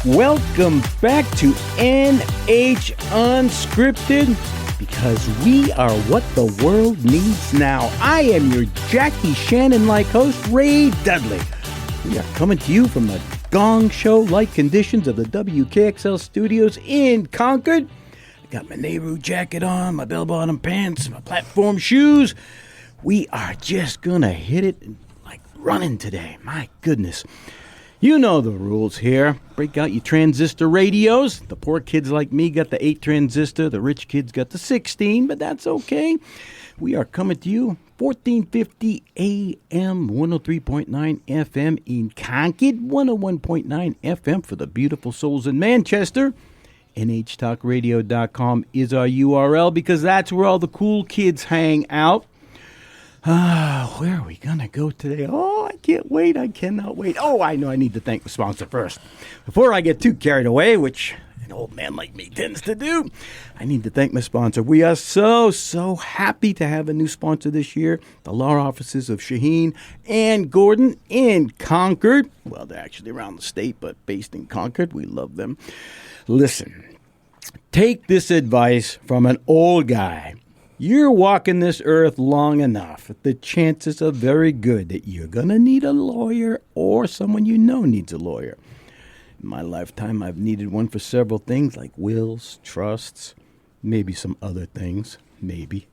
Welcome back to NH Unscripted, because we are what the world needs now. I am your Jackie Shannon-like host, Ray Dudley. We are coming to you from the Gong Show-like conditions of the WKXL studios in Concord. I got my Nehru jacket on, my bell-bottom pants, my platform shoes. We are just gonna hit it like running today. My goodness. You know the rules here. Break out your transistor radios. The poor kids like me got the 8 transistor. The rich kids got the 16, but that's okay. We are coming to you 1450 AM, 103.9 FM in Concord, 101.9 FM for the beautiful souls in Manchester. NHTalkRadio.com is our URL because that's where all the cool kids hang out. Where are we going to go today? Oh, I can't wait. I cannot wait. Oh, I know I need to thank the sponsor first. Before I get too carried away, which an old man like me tends to do, I need to thank my sponsor. We are so happy to have a new sponsor this year, the law offices of Shaheen and Gordon in Concord. Well, they're actually around the state, but based in Concord. We love them. Listen, take this advice from an old guy. You're walking this earth long enough. The chances are very good that you're going to need a lawyer or someone you know needs a lawyer. In my lifetime, I've needed one for several things like wills, trusts, maybe some other things. Maybe.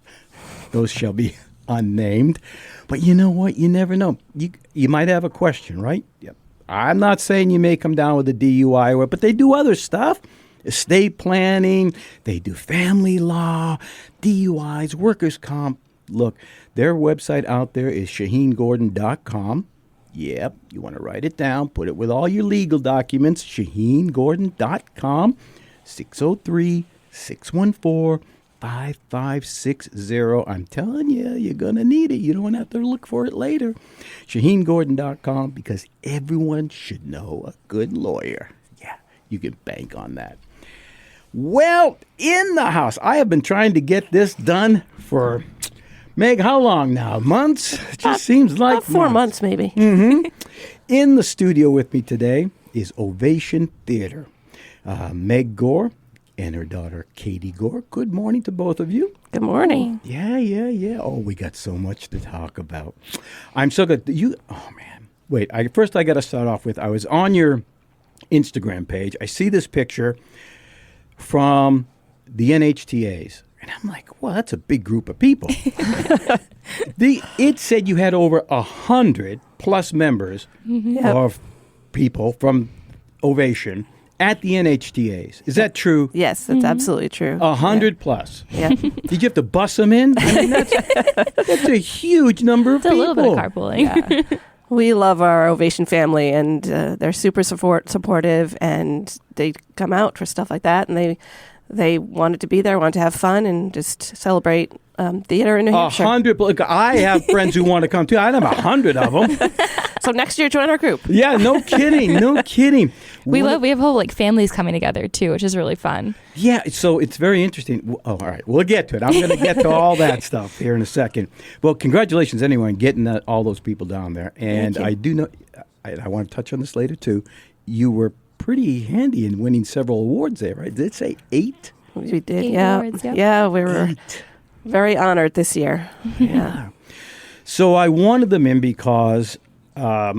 Those shall be unnamed. But you know what? You never know. You might have a question, right? Yep. I'm not saying you may come down with a DUI, but they do other stuff. Estate planning, they do family law, DUIs, workers' comp. Look, their website out there is ShaheenGordon.com. Yep, you want to write it down, put it with all your legal documents, ShaheenGordon.com, 603-614-5560. I'm telling you, you're going to need it. You don't have to look for it later. ShaheenGordon.com, because everyone should know a good lawyer. Yeah, you can bank on that. Well, in the house, I have been trying to get this done for, Meg, how long now? Months? It just seems like 4 months, maybe. Mm-hmm. In the studio with me today is Ovation Theater. Meg Gore and her daughter, Katy Gore. Good morning to both of you. Good morning. Yeah. Oh, we got so much to talk about. I'm so good. Oh, man. Wait, first I got to start off with, I was on your Instagram page. I see this picture from the NHTAs. And I'm like, well, that's a big group of people. It said you had over 100 plus members of people from Ovation at the NHTAs. Is that true? Yes, that's absolutely true. 100 plus. Yeah. Did you have to bus them in? I mean, that's a huge number of people. It's a little bit of carpooling. Yeah. We love our Ovation family, and they're super supportive, and they come out for stuff like that, and they wanted to be there, wanted to have fun, and just celebrate theater in New Hampshire. 100. Look, I have friends who want to come too. I have 100 of them. So next year, join our group. Yeah, no kidding. We have whole families coming together too, which is really fun. Yeah, so it's very interesting. Oh, all right, we'll get to it. I'm going to get to all that stuff here in a second. Well, congratulations anyway on getting all those people down there. And I do know, I want to touch on this later too. You were pretty handy in winning several awards there, right? Did it say 8? We did, 8 yeah. awards, yep. Yeah, we were 8. Very honored this year. Yeah. So I wanted them in because I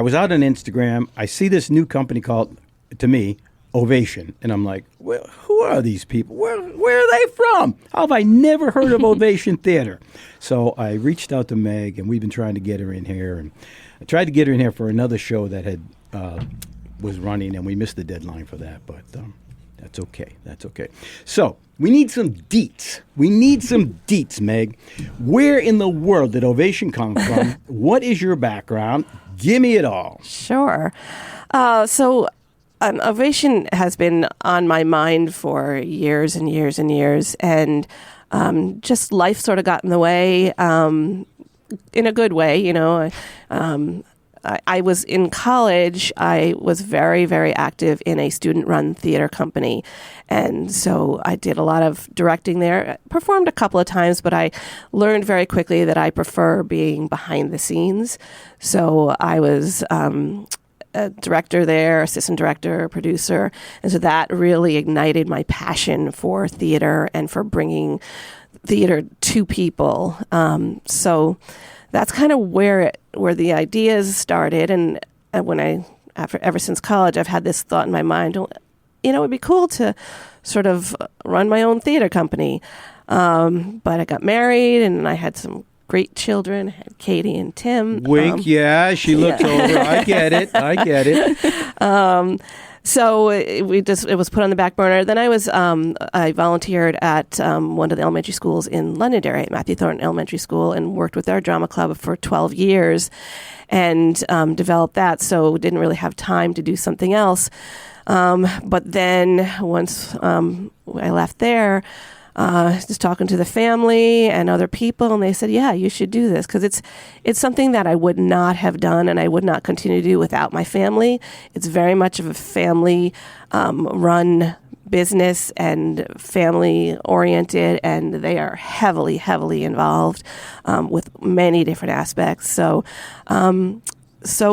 was out on Instagram. I see this new company called, to me, Ovation. And I'm like, well, who are these people? Where are they from? How have I never heard of Ovation Theater? So I reached out to Meg, and we've been trying to get her in here. And I tried to get her in here for another show that had was running, and we missed the deadline for that. But that's okay. So we need some deets. Meg. Where in the world did Ovation come from? What is your background? Give me it all. Sure. So Ovation has been on my mind for years and years and years, and just life sort of got in the way, in a good way, you know. I was in college. I was very, very active in a student-run theater company. And so I did a lot of directing there, performed a couple of times, but I learned very quickly that I prefer being behind the scenes. So I was a director there, assistant director, producer. And so that really ignited my passion for theater and for bringing theater to people. So that's kind of where the ideas started. And when ever since college, I've had this thought in my mind, it would be cool to sort of run my own theater company. But I got married and I had some great children. I had Katie and Tim. Wink, yeah, she looked over. I get it. So it was put on the back burner. Then I volunteered at one of the elementary schools in Londonderry, at Matthew Thornton Elementary School, and worked with their drama club for 12 years and developed that. So didn't really have time to do something else. But then once I left there, just talking to the family and other people, and they said, yeah, you should do this, because it's something that I would not have done and I would not continue to do without my family. It's very much of a family run business and family oriented, and they are heavily, heavily involved with many different aspects. So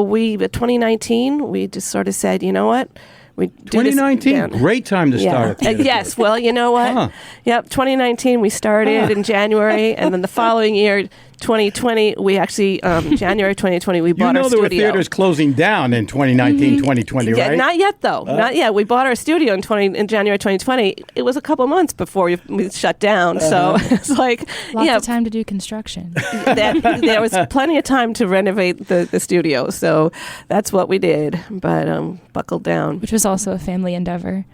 we, 2019, we just sort of said, you know what? 2019, great time to start. Yes, well, you know what? Huh. Yep, 2019, we started in January, and then the following year, 2020, we actually, January 2020, we bought our studio. There were theaters closing down in 2019, 2020, yeah, right? Not yet, though. Not yet. We bought our studio in January 2020. It was a couple months before we shut down, so it's like... Lots of time to do construction. There was plenty of time to renovate the studio, so that's what we did, but buckled down. Which was also a family endeavor.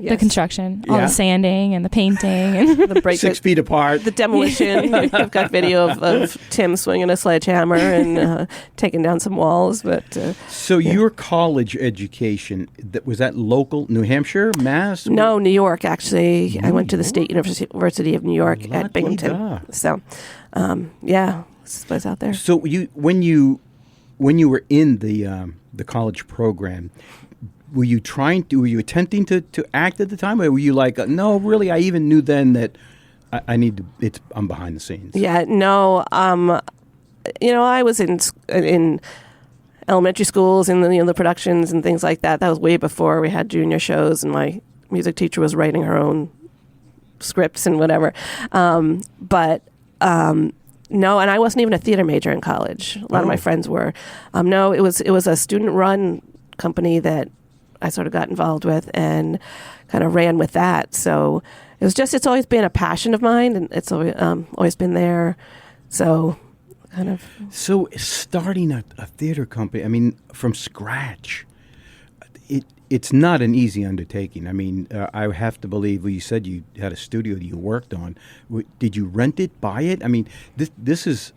Yes. The construction, all the sanding and the painting. And the 6 feet apart. The demolition. I've got video of Tim swinging a sledgehammer and taking down some walls. But So your college education, was that local, New Hampshire, Mass? No, New York, actually. I went to the State University of New York at Binghamton. So, was out there. So when you were in the college program, were you attempting to act at the time, or were you like, no, really, I even knew then that I'm behind the scenes? Yeah, no, I was in elementary schools and the productions and things like that. That was way before we had junior shows, and my music teacher was writing her own scripts and whatever. No, and I wasn't even a theater major in college. A lot of my friends were. No, it was a student-run company that I sort of got involved with and kind of ran with that. So it's always been a passion of mine, and it's always been there. So kind of. So starting a theater company, I mean, from scratch, it's not an easy undertaking. I mean, I have to believe, you said you had a studio that you worked on. Did you rent it, buy it? I mean, this is...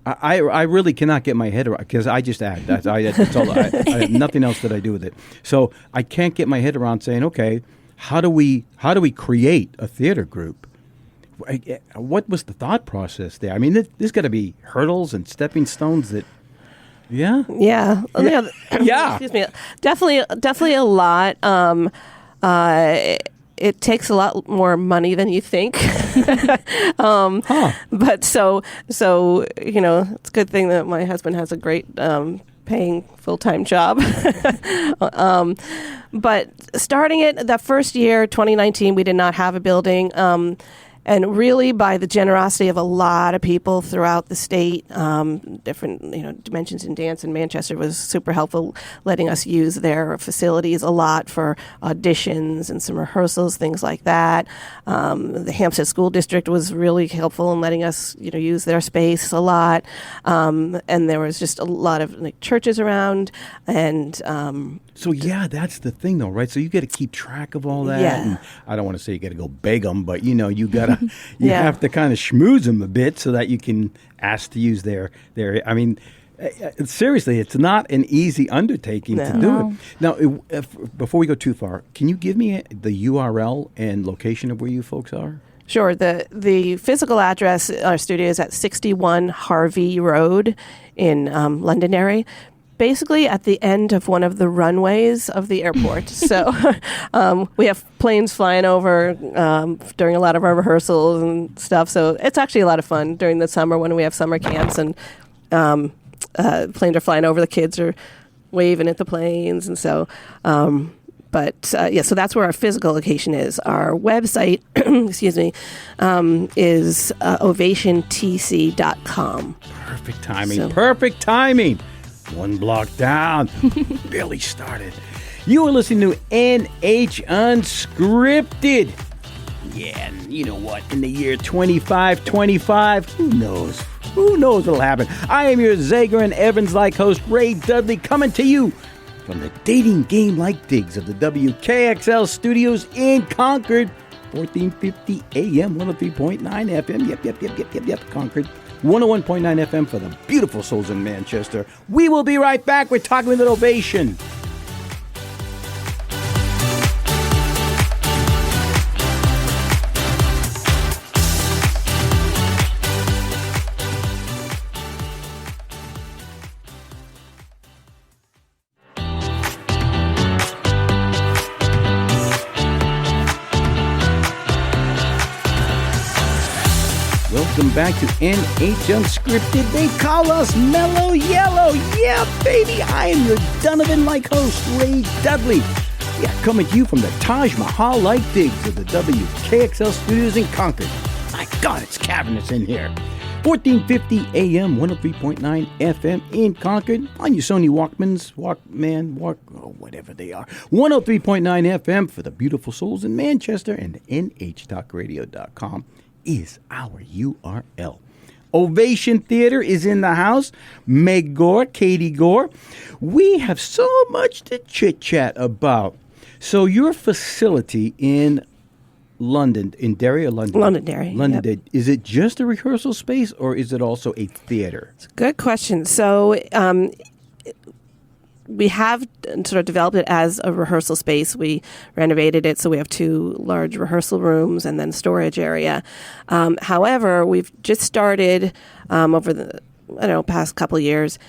I really cannot get my head around, because I just act. That's all. I have nothing else that I do with it. So I can't get my head around saying, okay, how do we create a theater group? What was the thought process there? I mean, there's got to be hurdles and stepping stones that. Yeah. Yeah. Yeah. Excuse me. Definitely a lot. It takes a lot more money than you think. But so it's a good thing that my husband has a great paying full-time job. But starting it, that first year, 2019, we did not have a building. And really, by the generosity of a lot of people throughout the state, different Dimensions in Dance in Manchester was super helpful, letting us use their facilities a lot for auditions and some rehearsals, things like that. The Hampstead School District was really helpful in letting us, use their space a lot. And there was just a lot of churches around, and. So that's the thing, though, right? So you got to keep track of all that. Yeah. And I don't want to say you got to go beg them, but you gotta have to kind of schmooze them a bit so that you can ask to use their. I mean, seriously, it's not an easy undertaking to do it. Now, before we go too far, can you give me the URL and location of where you folks are? Sure. The physical address, our studio is at 61 Harvey Road in Londonderry. Basically at the end of one of the runways of the airport. So we have planes flying over during a lot of our rehearsals and stuff. So it's actually a lot of fun during the summer when we have summer camps and planes are flying over. The kids are waving at the planes. And so, so that's where our physical location is. Our website, excuse me, is ovationtc.com. Perfect timing. Perfect timing. One block down. Barely started. You are listening to NH Unscripted. Yeah, and you know what? In the year 2525, who knows? Who knows what'll happen? I am your Zager and Evans-like host, Ray Dudley, coming to you from the dating game-like digs of the WKXL studios in Concord, 1450 AM, 103.9 FM. Yep, Concord. 101.9 FM for the beautiful souls in Manchester. We will be right back. We're talking with an ovation. Welcome back to NH Unscripted. They call us Mellow Yellow. Yeah, baby, I am your Donovan-like host, Ray Dudley. Yeah, coming to you from the Taj Mahal-like digs of the WKXL studios in Concord. My God, it's cavernous in here. 1450 AM, 103.9 FM in Concord. On your Sony Walkmans, whatever they are. 103.9 FM for the beautiful souls in Manchester, and nhtalkradio.com is our URL. Ovation Theater is in the house. Meg Katy Gore. We have so much to chit-chat about. So your facility in London, in Derry or London? Londonderry. Londonderry. Yep. Is it just a rehearsal space or is it also a theater? It's a good question. So we have sort of developed it as a rehearsal space. We renovated it, so we have 2 large rehearsal rooms and then storage area. However, we've just started over the past couple of years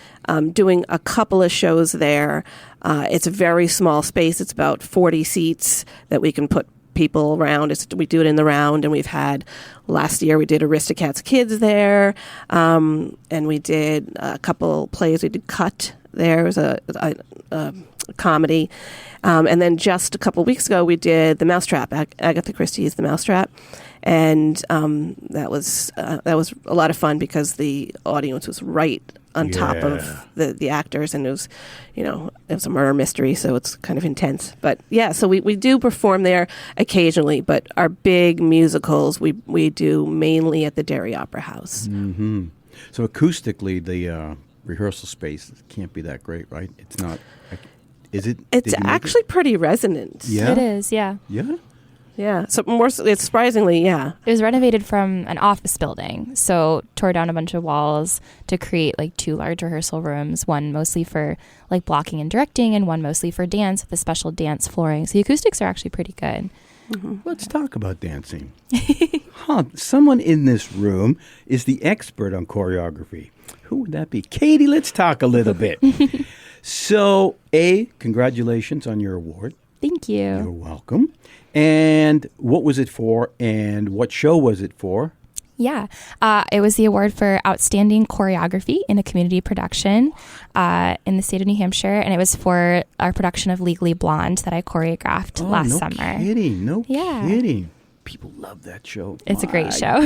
doing a couple of shows there. It's a very small space. It's about 40 seats that we can put people around. We do it in the round, and we've had last year we did Aristocats Kids there, and we did a couple plays. We did Cut. There was a comedy, and then just a couple weeks ago we did The Mousetrap. Agatha Christie's The Mousetrap, and that was a lot of fun because the audience was right on top of the actors, and it was a murder mystery, so it's kind of intense. But yeah, so we do perform there occasionally, but our big musicals we do mainly at the Derry Opera House. Mm-hmm. So acoustically, the rehearsal space can't be that great, right? It's not. Is it? It's actually pretty resonant. Yeah, it is. Yeah. Yeah. Yeah. So it's surprisingly, yeah. It was renovated from an office building, so tore down a bunch of walls to create 2 large rehearsal rooms. One mostly for blocking and directing, and one mostly for dance with a special dance flooring. So the acoustics are actually pretty good. Mm-hmm. Let's talk about dancing. Someone in this room is the expert on choreography. Who would that be? Katie, let's talk a little bit. So, congratulations on your award. Thank you. You're welcome. And what was it for, and what show was it for? Yeah, it was the award for Outstanding Choreography in a Community Production in the state of New Hampshire, and it was for our production of Legally Blonde that I choreographed last summer. No kidding. People love that show. It's a great show.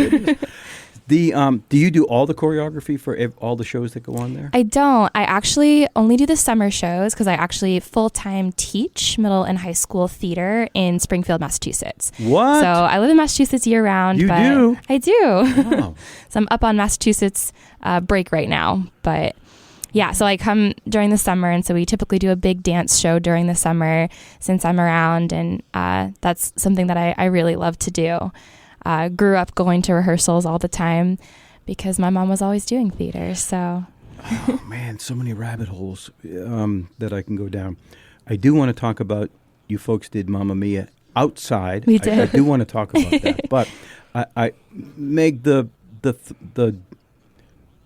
Do you do all the choreography for all the shows that go on there? I don't. I actually only do the summer shows because I actually full-time teach middle and high school theater in Springfield, Massachusetts. What? So I live in Massachusetts year-round. You do? I do. Wow. So I'm up on Massachusetts break right now. But yeah, so I come during the summer, and so we typically do a big dance show during the summer since I'm around, and that's something that I really love to do. Grew up going to rehearsals all the time because my mom was always doing theater. So, oh man, so many rabbit holes that I can go down. I do want to talk about you folks did Mamma Mia outside. We did. I do want to talk about that, but I Meg, the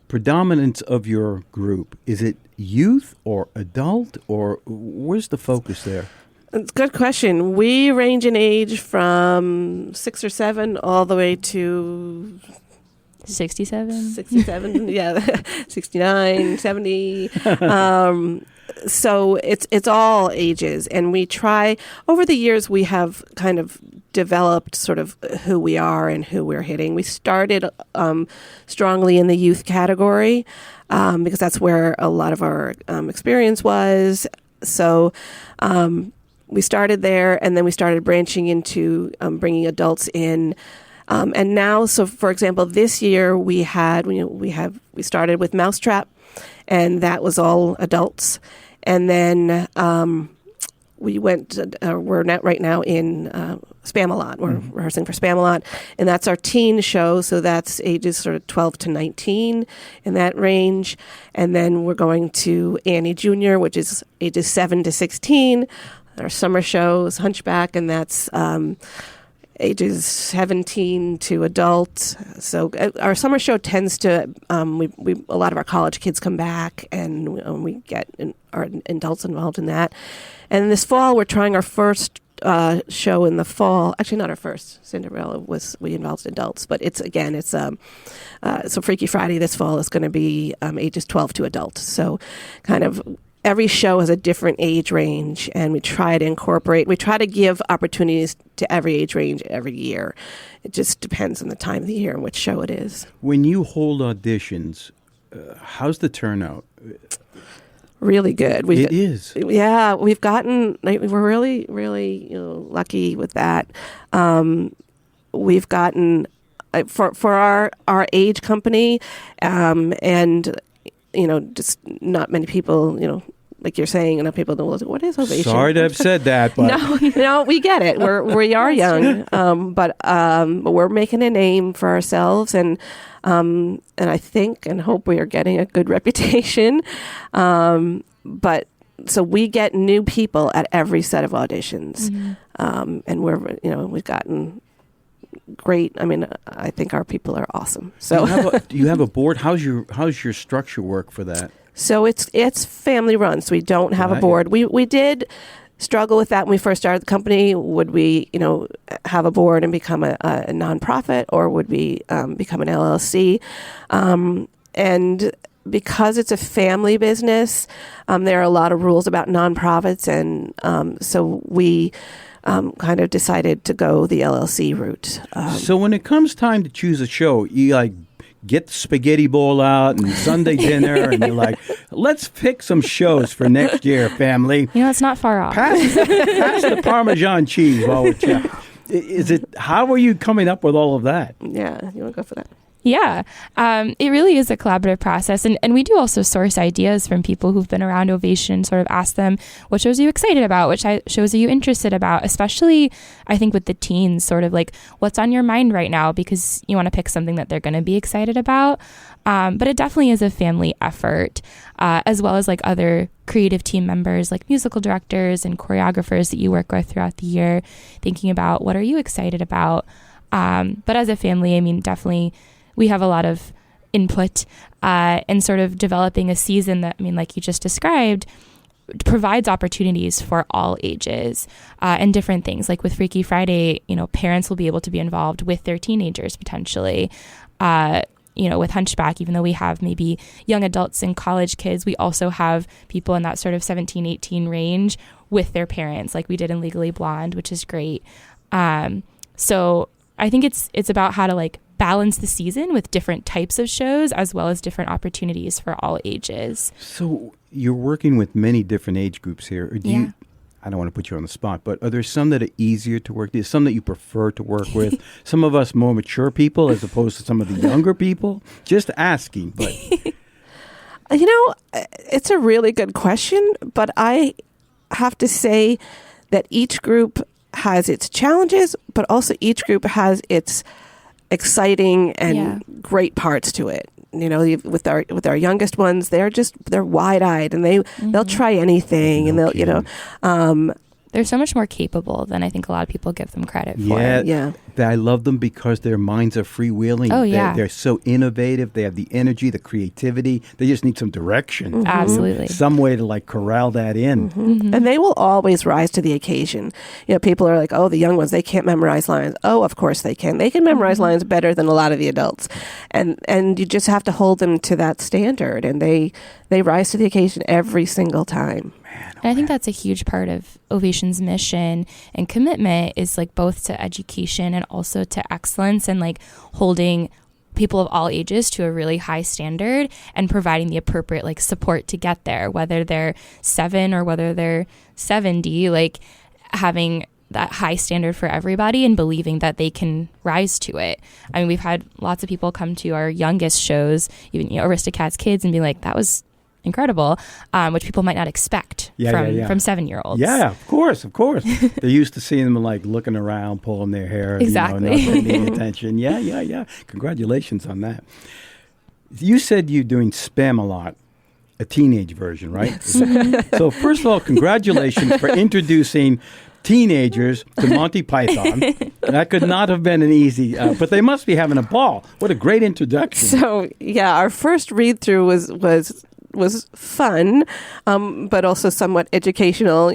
predominance of your group, is it youth or adult, or where's the focus there? It's a good question. We range in age from 6 or 7 all the way to 67. 67, yeah, 69, 70. So it's all ages, and we try over the years. We have kind of developed sort of who we are and who we're hitting. We started strongly in the youth category because that's where a lot of our experience was. So we started there, and then we started branching into bringing adults in. And now, so for example, this year we started with Mousetrap, and that was all adults. And then we went. We're right now in Spamalot. We're rehearsing for Spamalot, and that's our teen show. So that's ages sort of 12 to 19 in that range. And then we're going to Annie Jr., which is ages 7 to 16. Our summer show is Hunchback, and that's ages 17 to adult. So our summer show tends to, a lot of our college kids come back, and we get our adults involved in that. And this fall, we're trying our first show in the fall. Actually, not our first. Cinderella we involved adults, but it's so Freaky Friday this fall is going to be ages 12 to adult. So kind of every show has a different age range, and we try to give opportunities to every age range every year. It just depends on the time of the year and which show it is. When you hold auditions, how's the turnout? Really good. It is. Yeah, we're really, really lucky with that. We've gotten for our age company, and just not many people, like you're saying, enough people don't know what is Ovation. Sorry to have said that, but no, we get it. We are young, but we're making a name for ourselves, and I think and hope we are getting a good reputation. But so we get new people at every set of auditions, and we've gotten great. I mean, I think our people are awesome. So do you have a board? How's your structure work for that? So it's family run. So we don't have a board. We did struggle with that when we first started the company. Would we, have a board and become a nonprofit, or would we become an LLC? And because it's a family business, there are a lot of rules about nonprofits, and so we kind of decided to go the LLC route. So when it comes time to choose a show, you get the spaghetti bowl out and Sunday dinner, and you're like, let's pick some shows for next year, family. It's not far off. Pass the Parmesan cheese while we're chatting. How are you coming up with all of that? Yeah, you want to go for that? Yeah, it really is a collaborative process. And we do also source ideas from people who've been around Ovation, sort of ask them, what shows are you excited about? Which shows are you interested about? Especially, I think, with the teens, sort of like, what's on your mind right now? Because you want to pick something that they're going to be excited about. But it definitely is a family effort, as well as like other creative team members, like musical directors and choreographers that you work with throughout the year, thinking about what are you excited about? But as a family, I mean, definitely, we have a lot of input in sort of developing a season that, like you just described, provides opportunities for all ages and different things. Like with Freaky Friday, parents will be able to be involved with their teenagers potentially. With Hunchback, even though we have maybe young adults and college kids, we also have people in that sort of 17, 18 range with their parents, like we did in Legally Blonde, which is great. So I think it's about how to balance the season with different types of shows as well as different opportunities for all ages. So you're working with many different age groups here. I don't want to put you on the spot, but are there some that are easier to work with, some that you prefer to work with, some of us more mature people as opposed to some of the younger people? Just asking. But it's a really good question, but I have to say that each group has its challenges, but also each group has its exciting and great parts to it. With our youngest ones, they're wide-eyed and they'll try anything, and they'll they're so much more capable than I think a lot of people give them credit for. Yeah. I love them because their minds are freewheeling. Oh, yeah. They're so innovative. They have the energy, the creativity. They just need some direction. Absolutely. Some way to like corral that in. And they will always rise to the occasion. You know, people are like, oh, the young ones, they can't memorize lines. Oh, of course they can. They can memorize lines better than a lot of the adults. And you just have to hold them to that standard. And they rise to the occasion every single time. And I think that's a huge part of Ovation's mission and commitment is like both to education and also to excellence and like holding people of all ages to a really high standard and providing the appropriate like support to get there, whether they're 7 or whether they're 70, like having that high standard for everybody and believing that they can rise to it. I mean, we've had lots of people come to our youngest shows, even Aristocats Kids, and be like, that was incredible, which people might not expect from 7-year-olds. Yeah, of course. They're used to seeing them like looking around, pulling their hair, exactly, not paying attention. Yeah. Congratulations on that. You said you're doing Spam a lot, a teenage version, right? Yes. So first of all, congratulations for introducing teenagers to Monty Python. That could not have been an easy, but they must be having a ball. What a great introduction. So yeah, our first read through was fun, but also somewhat educational,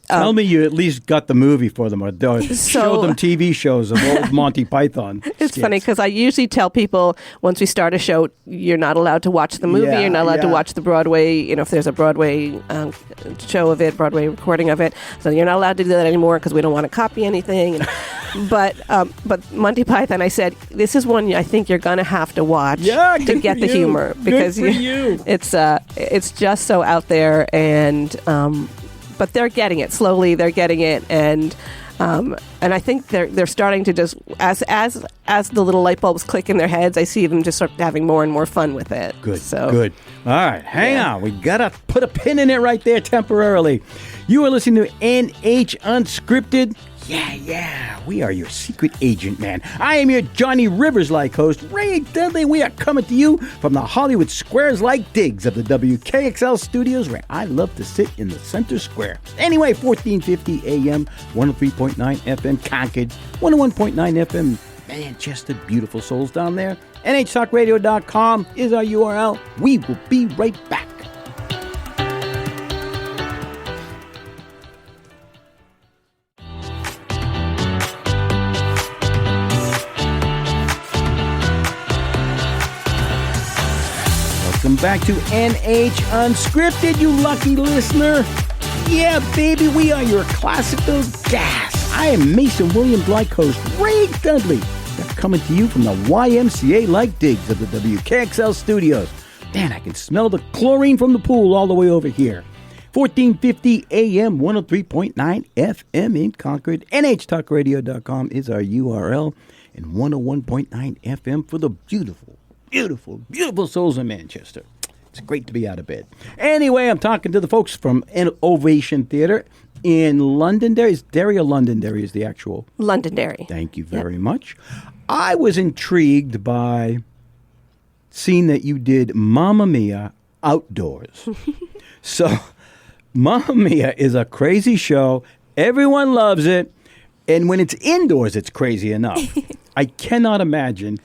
Tell me you at least got the movie for them or show them TV shows of old Monty Python. It's funny because I usually tell people once we start a show, you're not allowed to watch the movie, you're not allowed to watch the Broadway, if there's a Broadway show of it, Broadway recording of it, so you're not allowed to do that anymore because we don't want to copy anything. But Monty Python, I said, this is one I think you're going to have to watch to get the humor because it's just so out there, and but they're getting it slowly. They're getting it, and I think they're starting to just as the little light bulbs click in their heads. I see them just sort of having more and more fun with it. Good. All right, hang on. We gotta put a pin in it right there temporarily. You are listening to NH Unscripted. Yeah, we are your secret agent, man. I am your Johnny Rivers-like host, Ray Dudley. We are coming to you from the Hollywood Squares-like digs of the WKXL studios, where I love to sit in the center square. Anyway, 1450 AM, 103.9 FM Concord, 101.9 FM Manchester. Beautiful souls down there. NHTalkRadio.com is our URL. We will be right back. Welcome back to NH Unscripted, you lucky listener. Yeah, baby, we are your classical gas. I am Mason Williams-like host, Ray Dudley. They're coming to you from the YMCA-like digs of the WKXL studios. Man, I can smell the chlorine from the pool all the way over here. 1450 AM, 103.9 FM in Concord. NHTalkRadio.com is our URL. And 101.9 FM for the beautiful souls in Manchester. It's great to be out of bed. Anyway, I'm talking to the folks from Ovation Theatre in Londonderry. Is Derry or Londonderry is the actual? Londonderry. Thank you very much. I was intrigued by seeing that you did Mamma Mia outdoors. So, Mamma Mia is a crazy show. Everyone loves it. And when it's indoors, it's crazy enough. I cannot imagine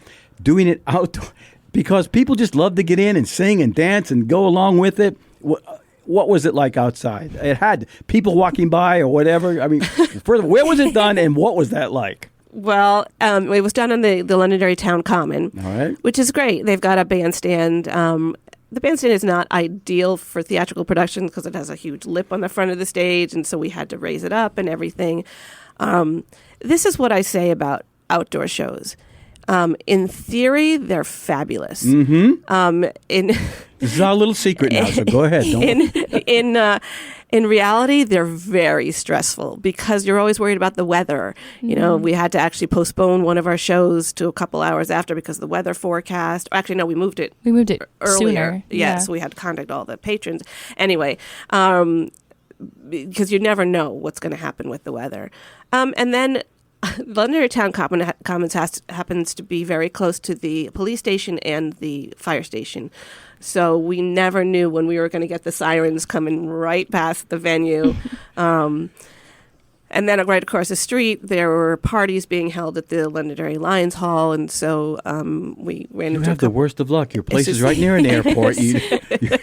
doing it outdoors. Because people just love to get in and sing and dance and go along with it. What was it like outside? It had people walking by or whatever. I mean, first, where was it done and what was that like? Well, it was done on the Londonderry Town Common, all right, which is great. They've got a bandstand. The bandstand is not ideal for theatrical production because it has a huge lip on the front of the stage, and so we had to raise it up and everything. This is what I say about outdoor shows. In theory, they're fabulous. Mm-hmm. This is our little secret now, so go ahead. In reality, they're very stressful because you're always worried about the weather. Mm-hmm. We had to actually postpone one of our shows to a couple hours after because of the weather forecast. Actually, no, we moved it. We moved it earlier. Sooner. Yes, we had to contact all the patrons. Anyway, because you never know what's going to happen with the weather. And then Londonderry Town Commons happens to be very close to the police station and the fire station. So we never knew when we were going to get the sirens coming right past the venue. And then right across the street, there were parties being held at the Londonderry Lions Hall, and so we ran You into have the worst of luck. Your place It's is just- right near an airport.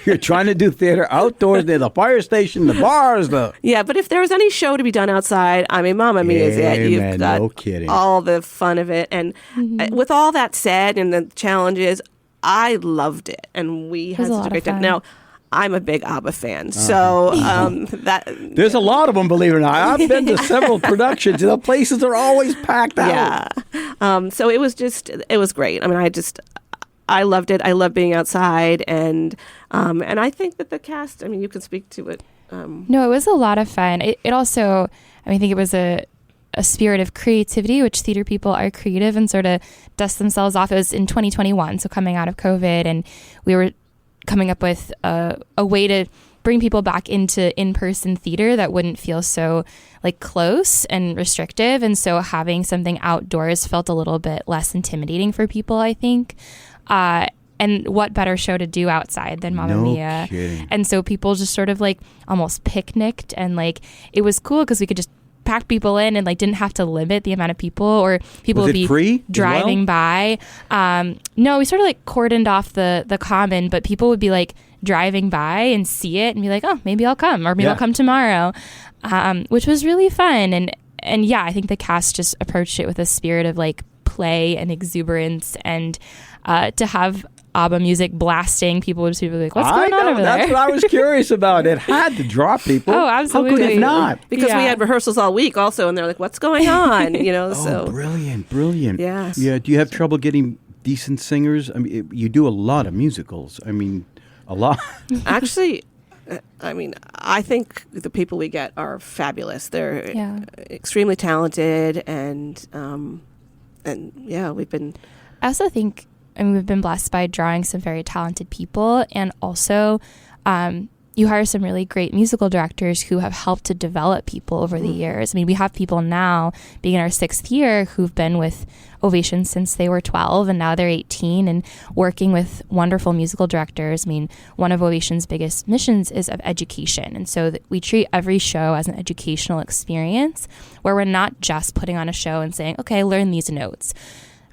You're trying to do theater outdoors near the fire station, the bars, the... Yeah, but if there was any show to be done outside, I mean, Mamma Mia is it. You've Amen, got no kidding. all the fun of it. And with all that said and the challenges, I loved it. And we had was a such lot a of great time. fun. Now, I'm a big ABBA fan, so that... There's a lot of them, believe it or not. I've been to several productions. The places are always packed out. Yeah. So it was great. I mean, I loved it. I love being outside. And I think that the cast, I mean, you can speak to it. No, it was a lot of fun. It also, I mean, I think it was a spirit of creativity, which theater people are creative and sort of dust themselves off. It was in 2021, so coming out of COVID, and we were coming up with a way to bring people back into in-person theater that wouldn't feel so like close and restrictive. And so having something outdoors felt a little bit less intimidating for people, I think. And what better show to do outside than Mamma Mia? Kidding. And so people just sort of like almost picnicked, and like it was cool because we could just pack people in and like didn't have to limit the amount of people, or people Was would it be free as driving well? by. No, we sort of like cordoned off the common, but people would be like driving by and see it and be like, oh, maybe I'll come, or maybe Yeah. I'll come tomorrow, which was really fun. And yeah, I think the cast just approached it with a spirit of like play and exuberance, and to have ABBA music blasting, people would just be like, what's going on over That's there? what I was curious about. It had to draw people. Oh, How could absolutely. it not? Because we Yeah. had rehearsals all week also, and they're like, what's going on? You know, Oh, so... brilliant. Yes. Yeah. Do you have trouble getting decent singers? I mean, you do a lot of musicals. I mean, a lot. Actually, I mean, I think the people we get are fabulous. They're Yeah. extremely talented, and yeah, we've been... I also think, I mean, we've been blessed by drawing some very talented people, and also you hire some really great musical directors who have helped to develop people over the years. I mean, we have people now being in our 6th year who've been with Ovation since they were 12, and now they're 18, and working with wonderful musical directors. I mean, one of Ovation's biggest missions is of education, and so we treat every show as an educational experience where we're not just putting on a show and saying, okay, learn these notes.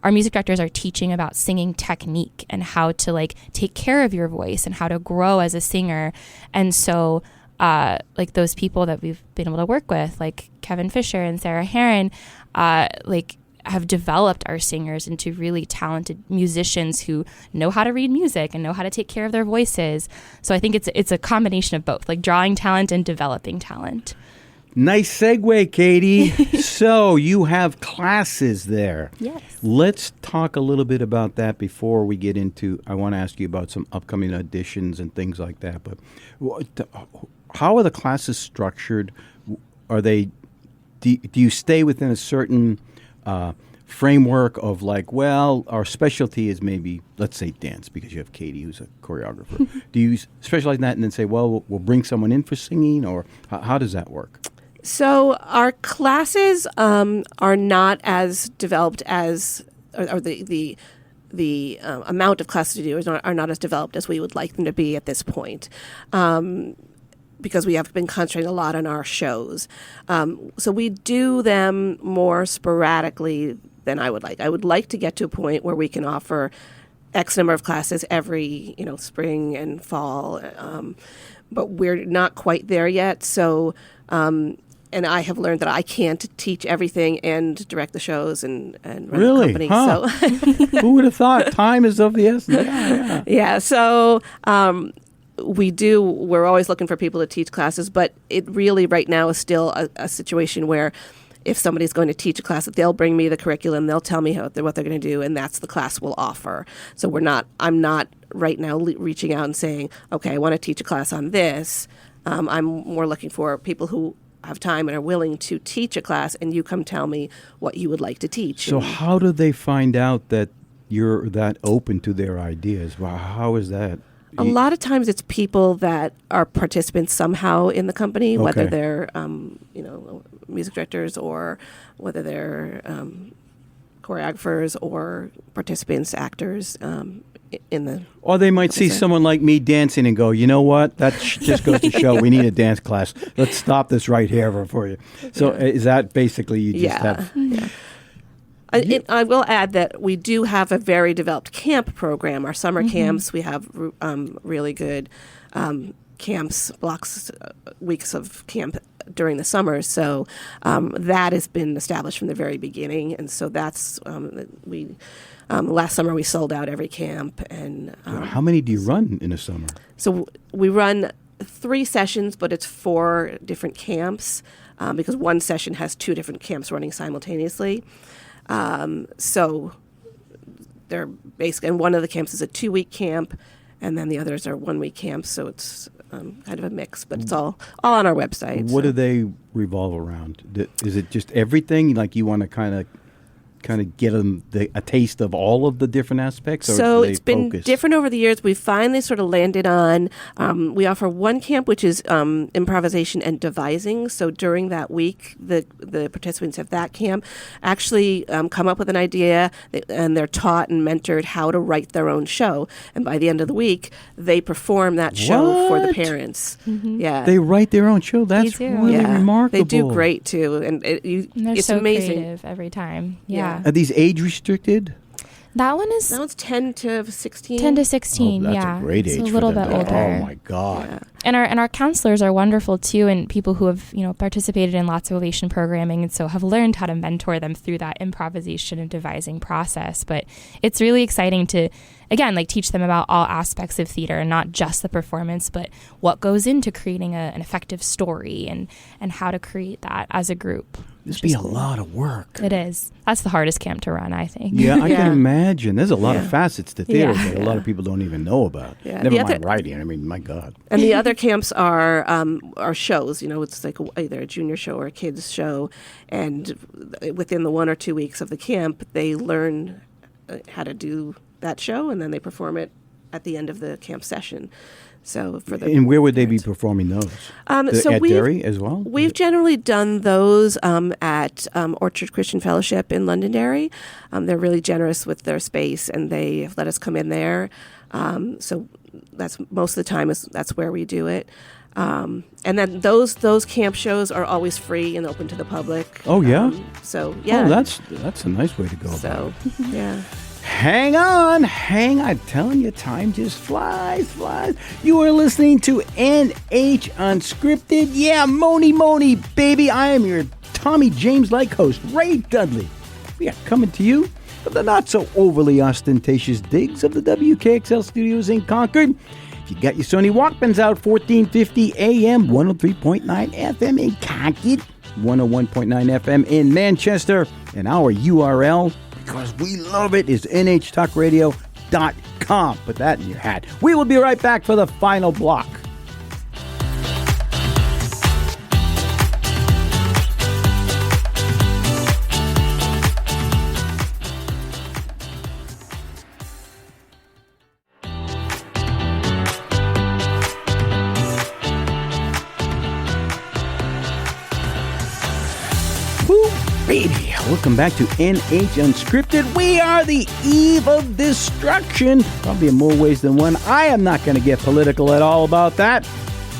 Our music directors are teaching about singing technique and how to like take care of your voice and how to grow as a singer. And so like those people that we've been able to work with, like Kevin Fisher and Sarah Heron, like have developed our singers into really talented musicians who know how to read music and know how to take care of their voices. So I think it's a combination of both, like drawing talent and developing talent. Nice segue, Katie. So you have classes there. Yes. Let's talk a little bit about that before we get into, I want to ask you about some upcoming auditions and things like that. But how are the classes structured? Are they, do you stay within a certain framework of like, well, our specialty is maybe, let's say dance, because you have Katie who's a choreographer. Do you specialize in that and then say, well, we'll bring someone in for singing, or how does that work? So our classes are not as developed as, or the amount of classes we do are not as developed as we would like them to be at this point, because we have been concentrating a lot on our shows. So we do them more sporadically than I would like. I would like to get to a point where we can offer X number of classes every, spring and fall, but we're not quite there yet. So. And I have learned that I can't teach everything and direct the shows and run Really? the company. Huh. So Who would have thought? Time is of the essence. Yeah. yeah, so we're always looking for people to teach classes, but it really right now is still a situation where if somebody's going to teach a class, they'll bring me the curriculum, they'll tell me what they're going to do, and that's the class we'll offer. So I'm not right now reaching out and saying, okay, I want to teach a class on this. I'm more looking for people who have time and are willing to teach a class, and you come tell me what you would like to teach. So how do they find out that you're that open to their ideas? Well, how is that? A lot of times it's people that are participants somehow in the company, whether Okay. they're, music directors or whether they're choreographers or participants, actors in the. Or they might see someone like me dancing and go, you know what? That just goes to show we need a dance class. Let's stop this right here for you. So is that basically you just have... Yeah. I will add that we do have a very developed camp program. Our summer camps, we have really good camps, blocks, weeks of camp during the summer. So that has been established from the very beginning. And so that's, last summer we sold out every camp. And how many do you run in a summer? So we run 3 sessions, but it's 4 different camps because one session has 2 different camps running simultaneously. So they're basically, and one of the camps is a 2-week camp, and then the others are 1-week camps. So it's kind of a mix, but it's all on our website. What do they revolve around? Is it just everything? Like you want to kind of get them a taste of all of the different aspects? Or So do they it's been focus? different over the years. We finally sort of landed on, we offer one camp, which is improvisation and devising. So during that week, the participants of that camp actually come up with an idea, and they're taught and mentored how to write their own show. And by the end of the week, they perform that show for the parents. Mm-hmm. Yeah. They write their own show? That's really remarkable. They do great, too. And they're it's so amazing. creative every time. Yeah. Are these age restricted? That one's 10 to 16. 10 to 16, that's yeah. a great age It's a for little them bit to- older. Oh my God. Yeah. And our counselors are wonderful too, and people who have participated in lots of Ovation programming, and so have learned how to mentor them through that improvisation and devising process. But it's really exciting to, again, teach them about all aspects of theater, and not just the performance, but what goes into creating an effective story, and how to create that as a group. This be a lot of work. It is. That's the hardest camp to run, I think. Yeah, I can imagine. There's a lot of facets to theater Yeah. that a lot of people don't even know about. Yeah. Never The mind other- writing. I mean, my God. And the other camps are shows. It's like either a junior show or a kids show, and within the 1 or 2 weeks of the camp, they learn how to do that show, and then they perform it at the end of the camp session. So And where would they be performing those? At Derry as well? We've generally done those at Orchard Christian Fellowship in Londonderry. They're really generous with their space, and they let us come in there. So that's most of the time that's where we do it. And then those camp shows are always free and open to the public. Oh, yeah? So yeah. Oh, that's a nice way to go about it. Yeah. Hang on. I'm telling you, time just flies. You are listening to NH Unscripted. Yeah, Moni, baby. I am your Tommy James-like host, Ray Dudley. We are coming to you from the not-so-overly ostentatious digs of the WKXL studios in Concord. If you got your Sony Walkmans out, 1450 AM, 103.9 FM in Concord, 101.9 FM in Manchester, and our URL, because we love it, is nhtalkradio.com. Put that in your hat. We will be right back for the final block. Baby, welcome back to NH Unscripted. We are the eve of destruction, probably in more ways than one. I am not going to get political at all about that.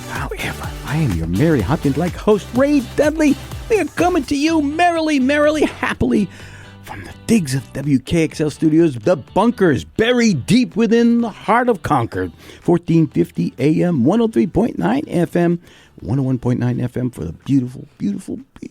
However, I am your Mary Hopkins-like host, Ray Dudley. We are coming to you merrily, happily from the digs of WKXL Studios, the bunkers buried deep within the heart of Concord. 1450 AM, 103.9 FM, 101.9 FM for the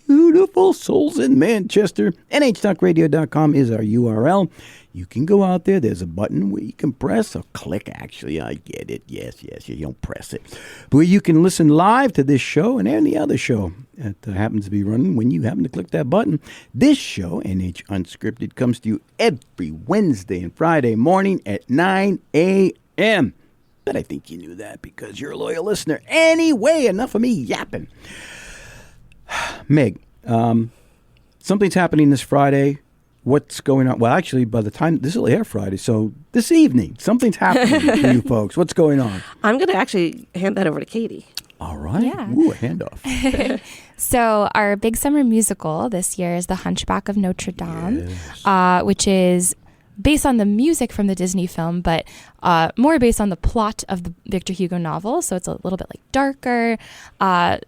beautiful souls in Manchester. NHTalkRadio.com is our URL. You can go out there. There's a button where you can press or click. Actually, I get it. Yes, you don't press it. But where you can listen live to this show and any other show that happens to be running when you happen to click that button. This show, NH Unscripted, comes to you every Wednesday and Friday morning at 9 a.m. But I think you knew that because you're a loyal listener. Anyway, enough of me yapping. Meg, something's happening this Friday. What's going on? Well, actually, by the time this will air Friday, so this evening, something's happening for you folks. What's going on? I'm going to actually hand that over to Katie. All right. Yeah. Ooh, a handoff. So our big summer musical this year is The Hunchback of Notre Dame, which is based on the music from the Disney film, but more based on the plot of the Victor Hugo novel. So it's a little bit like darker,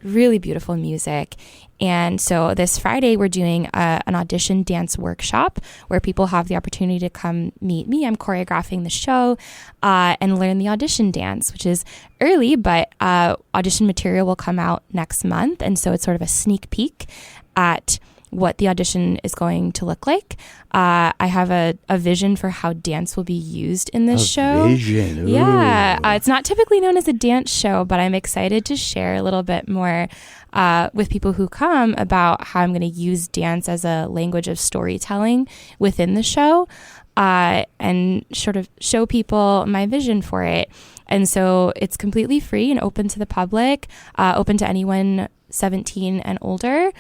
really beautiful music. And so this Friday, we're doing an audition dance workshop where people have the opportunity to come meet me. I'm choreographing the show and learn the audition dance, which is early, but audition material will come out next month. And so it's sort of a sneak peek at what the audition is going to look like. I have a vision for how dance will be used in this show. Vision. Ooh. Yeah. It's not typically known as a dance show, but I'm excited to share a little bit more with people who come about how I'm going to use dance as a language of storytelling within the show, and sort of show people my vision for it. And so it's completely free and open to the public, open to anyone 17 and older.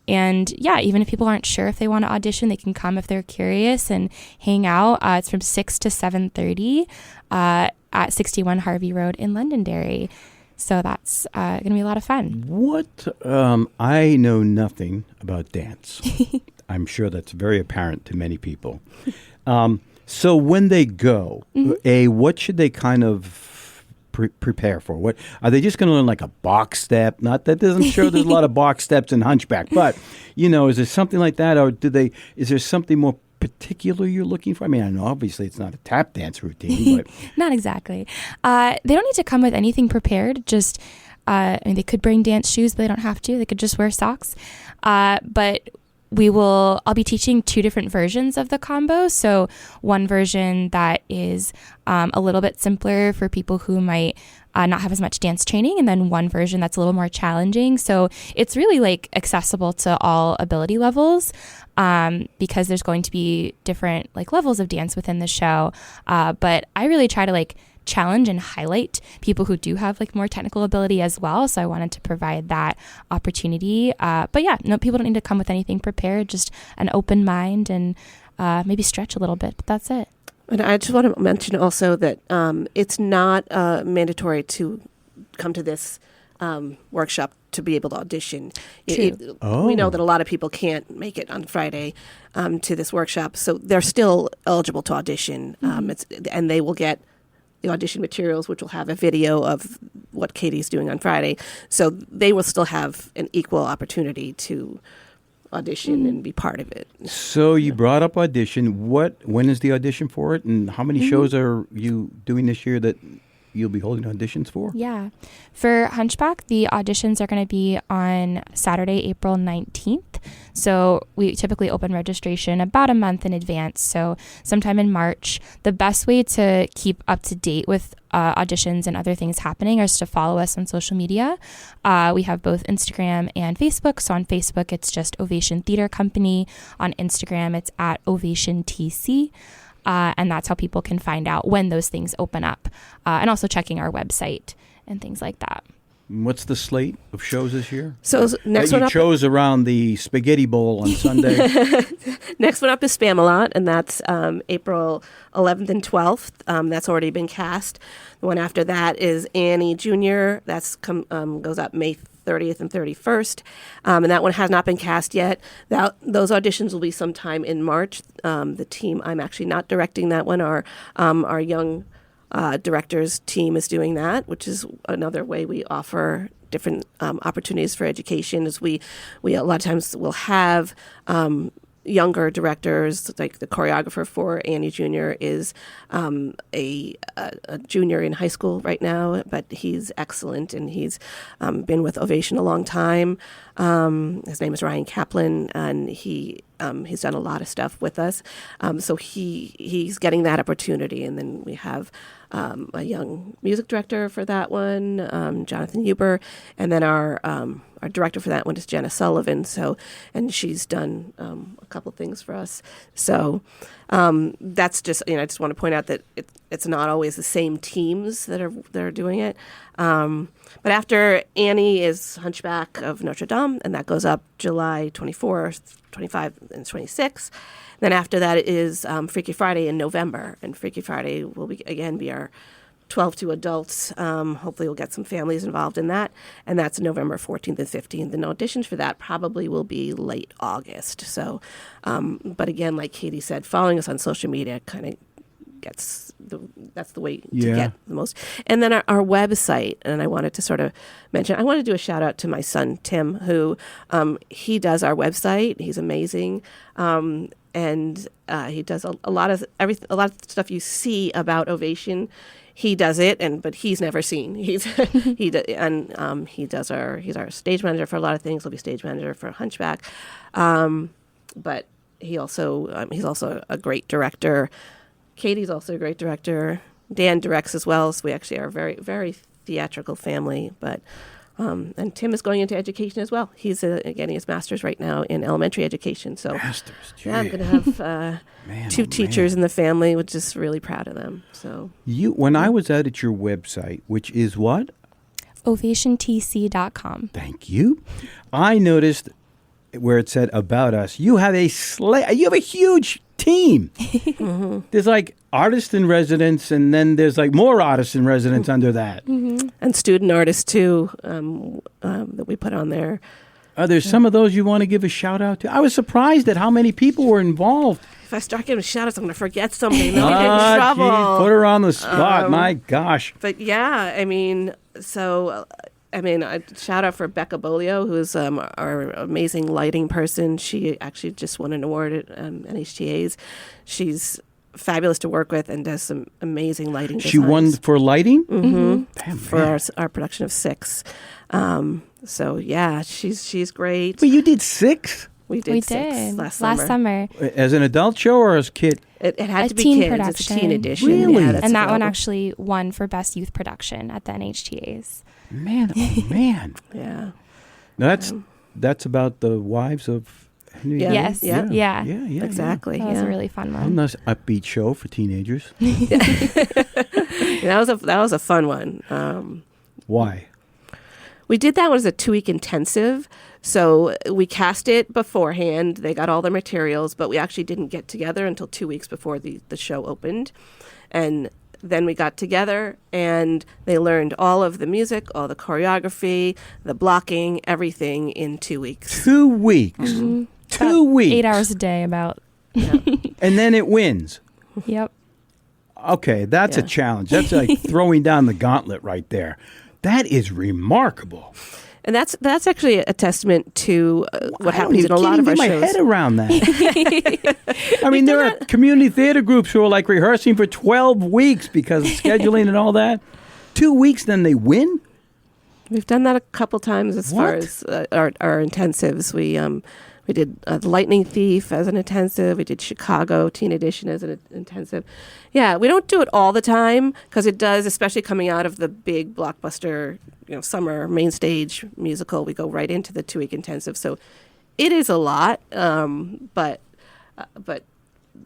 And yeah, even if people aren't sure if they want to audition, they can come if they're curious and hang out. It's from 6 to 7:30 at 61 Harvey Road in Londonderry. So that's going to be a lot of fun. What? I know nothing about dance. I'm sure that's very apparent to many people. So when they go, what should they kind of prepare for? What are they just going to learn, like a box step? Not that I'm sure there's a lot of box steps in Hunchback, but is there something like that, or is there something more particular you're looking for? I mean, I know obviously it's not a tap dance routine, but not exactly. They don't need to come with anything prepared. Just they could bring dance shoes, but they don't have to. They could just wear socks. But I'll be teaching two different versions of the combo. So one version that is a little bit simpler for people who might not have as much dance training, and then one version that's a little more challenging. So it's really like accessible to all ability levels, because there's going to be different like levels of dance within the show. But I really try to like challenge and highlight people who do have like more technical ability as well. So I wanted to provide that opportunity. But yeah, no, people don't need to come with anything prepared, just an open mind and maybe stretch a little bit, but that's it. And I just want to mention also that it's not mandatory to come to this workshop to be able to audition. We know that a lot of people can't make it on Friday to this workshop, so they're still eligible to audition. And they will get the audition materials, which will have a video of what Katie's doing on Friday. So they will still have an equal opportunity to audition and be part of it. So you brought up audition. When is the audition for it, and how many shows are you doing this year that you'll be holding auditions for? Yeah. For Hunchback, the auditions are going to be on Saturday, April 19th. So we typically open registration about a month in advance. So sometime in March. The best way to keep up to date with auditions and other things happening is to follow us on social media. We have both Instagram and Facebook. So on Facebook, it's just Ovation Theater Company. On Instagram, it's at Ovation TC. And that's how people can find out when those things open up. And also checking our website and things like that. What's the slate of shows this year? So next one you up, chose around the Spaghetti Bowl on Sunday. next one up is Spamalot, and that's April 11th and 12th. That's already been cast. The one after that is Annie Jr. That's goes up May 30th and 31st, and that one has not been cast yet. Those auditions will be sometime in March. The team, I'm actually not directing that one. Our young directors team is doing that, which is another way we offer different opportunities for education. Is we a lot of times will have younger directors, like the choreographer for Annie Jr. is a junior in high school right now, but he's excellent, and he's been with Ovation a long time. His name is Ryan Kaplan, and he's done a lot of stuff with us. So he's getting that opportunity. And then we have a young music director for that one, Jonathan Huber, and then our director for that one is Jenna Sullivan. And she's done a couple things for us. So that's just, I just want to point out that it's not always the same teams that are doing it. But after Annie is Hunchback of Notre Dame, and that goes up July 24th, 25, and 26th. Then after that is Freaky Friday in November, and Freaky Friday will be our 12 to adults. Hopefully we'll get some families involved in that. And that's November 14th and 15th. And auditions for that probably will be late August. So, but again, like Katie said, following us on social media kind of that's the way to get the most. And then our website, and I wanted to sort of mention, I want to do a shout out to my son, Tim, who he does our website. He's amazing. And he does a lot of stuff you see about Ovation. He does it, but he's never seen. He's our stage manager for a lot of things. He'll be stage manager for Hunchback, but he's also a great director. Katie's also a great director. Dan directs as well, so we actually are a very, very theatrical family. But and Tim is going into education as well. He's getting his master's right now in elementary education. So Masters, yeah, I'm going to have two teachers in the family, which is really proud of them. So when I was out at your website, which is what? OvationTC.com. Thank you. I noticed where it said about us. You have a huge team. Mm-hmm. There's like artists in residence, and then there's like more artists in residence under that. Mm-hmm. And student artists too, that we put on there. Are there some of those you want to give a shout out to? I was surprised at how many people were involved. If I start giving shout outs, I'm going to forget somebody. They'll get in trouble. Geez, put her on the spot. My gosh. But yeah, I shout out for Becca Bolio, who is our amazing lighting person. She actually just won an award at NHTA's. She's fabulous to work with and does some amazing lighting designs. She won for lighting? Mm-hmm. Damn, for our production of 6. So yeah, she's great. But you did 6? We did 6 last summer. As an adult show or as kid? It had to be teen kids. production. It's a teen edition. Really? Yeah, and that available. one actually won for Best Youth Production at the NHTAs. Man, oh man. Yeah. Now that's about the wives of Henry. Yes. Yeah. Exactly. That was a really fun A one. nice upbeat show for teenagers. That was a fun one. Why? We did that one as a 2-week intensive. So we cast it beforehand. They got all their materials, but we actually didn't get together until 2 weeks before the show opened. And then we got together and they learned all of the music, all the choreography, the blocking, everything in 2 weeks. 2 weeks. Mm-hmm. 2 weeks. 8 hours a day about. Yeah. And then it wins. Yep. Okay, that's a challenge. That's like throwing down the gauntlet right there. That is remarkable. And that's actually a testament to what happens in a lot of our shows. I can't even get my head around that. I mean, there are community theater groups who are like rehearsing for 12 weeks because of scheduling and all that. 2 weeks, then they win? We've done that a couple times as far as our intensives. We did The Lightning Thief as an intensive. We did Chicago Teen Edition as an intensive. Yeah, we don't do it all the time because it does, especially coming out of the big blockbuster, summer main stage musical. We go right into the 2-week intensive. So it is a lot, but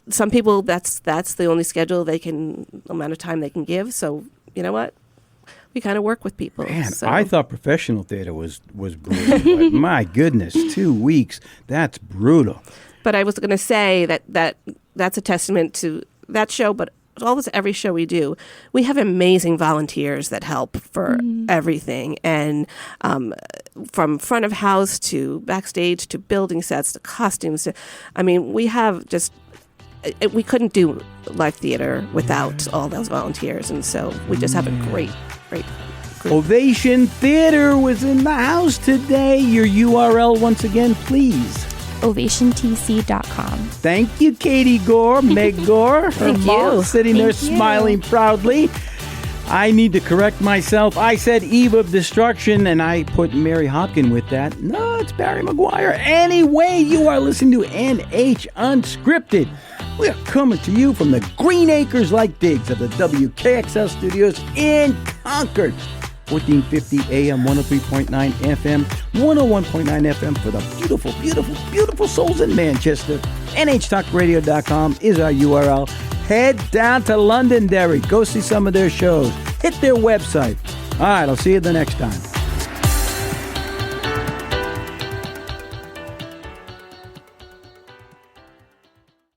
some people that's the only schedule amount of time they can give. So you know what? We kind of work with people. Man, so. I thought professional theater was brutal. But my goodness, 2 weeks, that's brutal. But I was going to say that's a testament to that show, but every show we do, we have amazing volunteers that help for everything. And from front of house to backstage to building sets to costumes. We have we couldn't do live theater without all those volunteers. And so we just have a great group. Ovation Theater was in the house today. Your URL once again, please. OvationTC.com. Thank you, Katy Gore, Meg Gore. Thank mom you. Sitting there smiling proudly. I need to correct myself. I said Eve of Destruction, and I put Mary Hopkin with that. No, it's Barry Maguire. Anyway, you are listening to NH Unscripted. We are coming to you from the Green Acres like digs of the WKXL studios in Concord. 1450 AM, 103.9 FM, 101.9 FM for the beautiful, beautiful, beautiful souls in Manchester. NHTalkRadio.com is our URL. Head down to Londonderry. Go see some of their shows. Hit their website. All right, I'll see you the next time.